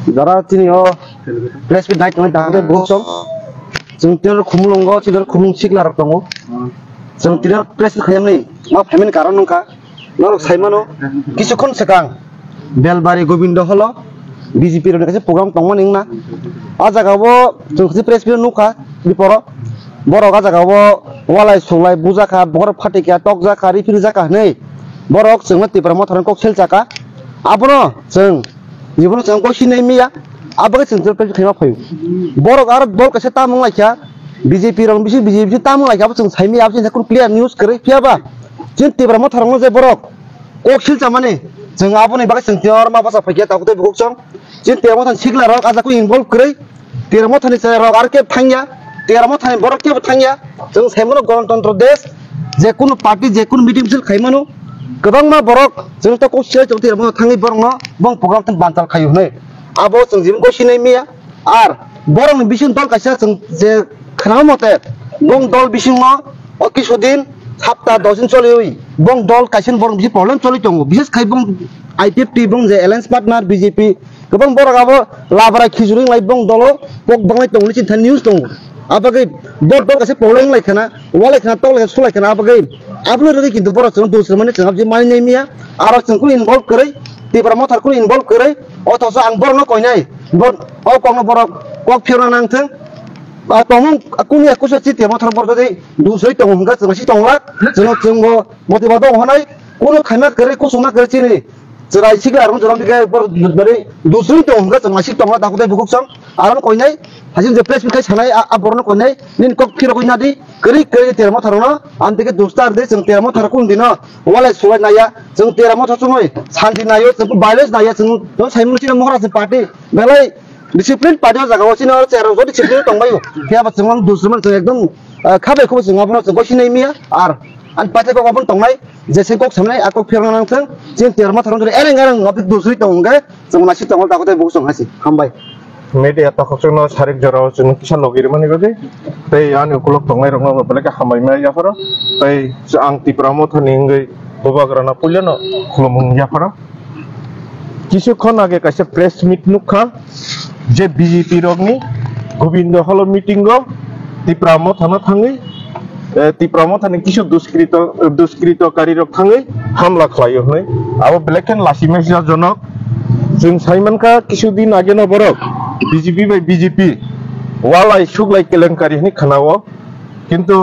Dara chini o press with night kami tangde bosong. Jeng tiar khumulongo tiar khumung siklar tongo. Jeng tiar press khayam nei. Ma payment karon nungka. Norok saimano kisukon sekang. Belbari Gobindo holo. BJP ro nekase program tongmo ningna. Aja gabo jeng press bi nungka di poro. Borok aja gabo walai sulai bujaka bor phatikya tokjaka rifirjaka nei. Borok jeng mati promoter kok seljaka. Abono jeng Jibun jeng ko sinai miya abaga jeng press khayma phayu. Borok ar dol kase tamung laikya BJP rong bisi BJP tamung laikya jeng saimi absin sakun clear news kare piaba. Jeng ti promoter ngo je borok kok seljamane jeng abone baga jeng tiar ma basa phakya takute bukchong. Jeng ti promoter sigla rok aja ko involve kare. Ti promoter ni rok ar ke thangya ti promoter ni borok ke thangya jeng saimono গণতন্ত্র দেশ যে কোন party যে কোন meeting ছিল খাইমানো गोबां borok जों ta ko se jong ti mo thangi borok no bong program tan bantal khayu nei abo जों jim ko sinai miya ar borok ni bisin dol kaisa जों je khana mote bong dol bisin no o kisudin sapta 10 din cholioi bong dol kaisin borok bisi problem choli tongo bises khai bong IPP bong je alliance partner BJP गोबां borok abo labara khijuring lai bong dolo pok banglai tongli chin than news tongo abagai bor dol kaise problem lai khana walai khana tol lai sulai khana abagai आपने रही किंतु बड़ा चंद दूसरे मने चंद जी मानी नहीं मिया आरो चंद को इन्वॉल्व करे ती प्रमोटर को इन्वॉल्व करे और तो सा अंबर न कोई नहीं बट और कौन बड़ा कौन फिर ना नांगते तोमं अकुनी अकुश चित प्रमोटर बड़ा दे दूसरे तो होंगे चंद सी तोंगला चंद वो मोटिवेट होना है कोनो खाना करे को सुना करे चीनी जरा इसी के आराम जरा दिखे पर बड़े दूसरे तो होंगे चंद सी तोंगला ताकू दे बुकुक संग आराम कोई नहीं हाजिर जे प्लेस बिखाय सानाय आबरनो कोई नहीं निन को फिर कोई ना दी करी करी तेरमो थारनो आंते के दोस्तार दे जों तेरमो थार कुन दिनो वालाय सुवाय नाया जों तेरमो थार सुमय शांति नायो जों बायलेस नाया जों साइमन सिना महाराज पार्टी बेलाय डिसिप्लिन पार्टी जागाव सिना चेरो जो डिसिप्लिन तंबायो फियाबा जों दुसरमन जों एकदम खाबे खौ जों आपनो जों गसिनाय मिया आर आन पार्टी को अपन तंनाय जेसे को सामनाय आको फिरना नांथों जों तेरमो थारनो एरें एरें अब दुसरि तंगे जों मासि तंगल ताकते बुसं हासि हामबाय media ta khosno sarik jora chun kisan logir mani gode tei ani ukulok tongai rong no belaka hamai ma ya faro tei ang ti promote ningai bobagrana puljano khulumung ya faro কিছুক্ষণ আগে কাছে press meet নুখা যে BJP রগনি Govinda hall meeting গো তি promote হানা থাঙ্গি তি promote হানি কিছু দুষ্কৃতকারী rock থাঙ্গি হামলা খালাयो হই আবো ব্ল্যাকেন লাসিমেস জনক जों साइमनका কিছুদিন আগে ন বরক বিজেপি বাই বিজেপি ওয়ালাই সুগলাই কেলেঙ্কারিনি খানাও কিন্তু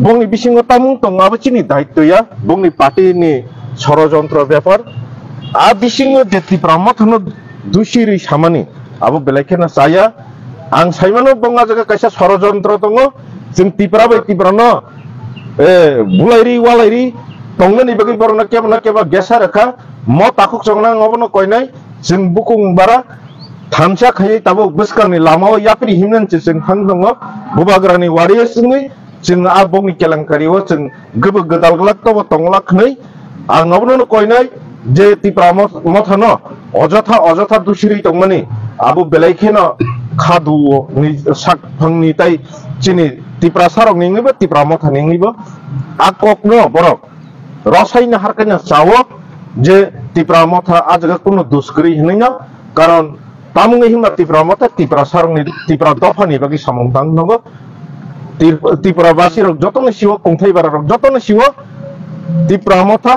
বংনি বিসিঙ্গ তামুং তংআবো চিনি দায়িত্বয়া বংনি পার্টিনি ষড়যন্ত্র ব্যাপার আ বিসিঙ্গ যেতি প্রমথন দুশিরি সামানি আবো বেলাইকেনা চায়া আং সাইমানো বংা জায়গা কাইসা ষড়যন্ত্র দङ जों তিপ্রা বাই তিপ্রা ন বুলাইরি ওয়ালাইরি তংনি বাগै বরনা কেবা গেসা রাখা म ताकुक जंगना ngobno koinai जों बुकुं बारा थामसा खायै ताबो बस्कारनि लामाव याप्रि हिमन जों थां दङ बुबाग्रानि वारिया जोंनि जों आ बंनि केलेंकारियाव जों गोबो गोदाल गलाक तबो तंगलाखनै आं ngobनो koinai जे तिप्रा मथनो अजथा दुसिरि दंमनि आबो बेलाइखेनो खादु नि साक फंनि ताइ चिनि तिप्रा सारक निङिबो तिप्रा मथा निङिबो आककनो बरक रसायना हारकाना चावो যে তিপ্রা মথা আজকে কোনো দুষ্করি হই না কারণ তামুঙ্গে হিমা তিপ্রা মথা তিপ্রা সারংনি তিপ্রা দফানি বাকি সামংতাং নগো তিপ্রা বাসির যতনে শিব কংথাইবার যতনে শিব তিপ্রা মথা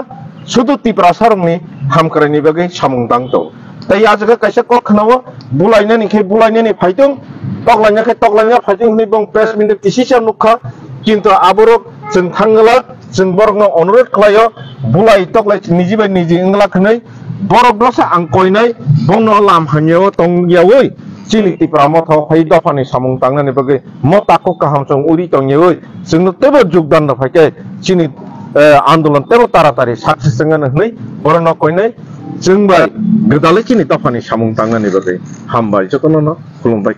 শুধু তিপ্রা সারংনি হামকরানি বাকি সামংতাং তো তাই আজকে কাইসা কখনাও বুলাইনানি ফাইতং তকলাইনা ফাইতং নিবং প্রেস মিনিট কিসিসা নুখা কিন্তু আবরক जों थांगला जों बरगनो अनुरोध खालायो बुलाय तकलाय निजि बाय निजि इंगला खनै बरग दसा आं कोइनाय बंनो लाम हान्याव तंगियावै चिनि तिप्रा मथाव फाय दफानि सामुं तांनानै बगै म ताको काहाम जों उरि तंगियावै जोंनो तेबो जुगदान दफायके चिनि आन्दोलन तेबो तारातारि साक्सेस जोंनो हनै बरनो कोइनाय जों बाय गोदालै चिनि दफानि सामुं तांनानै बगै हामबाय जतनो खुलुमबाय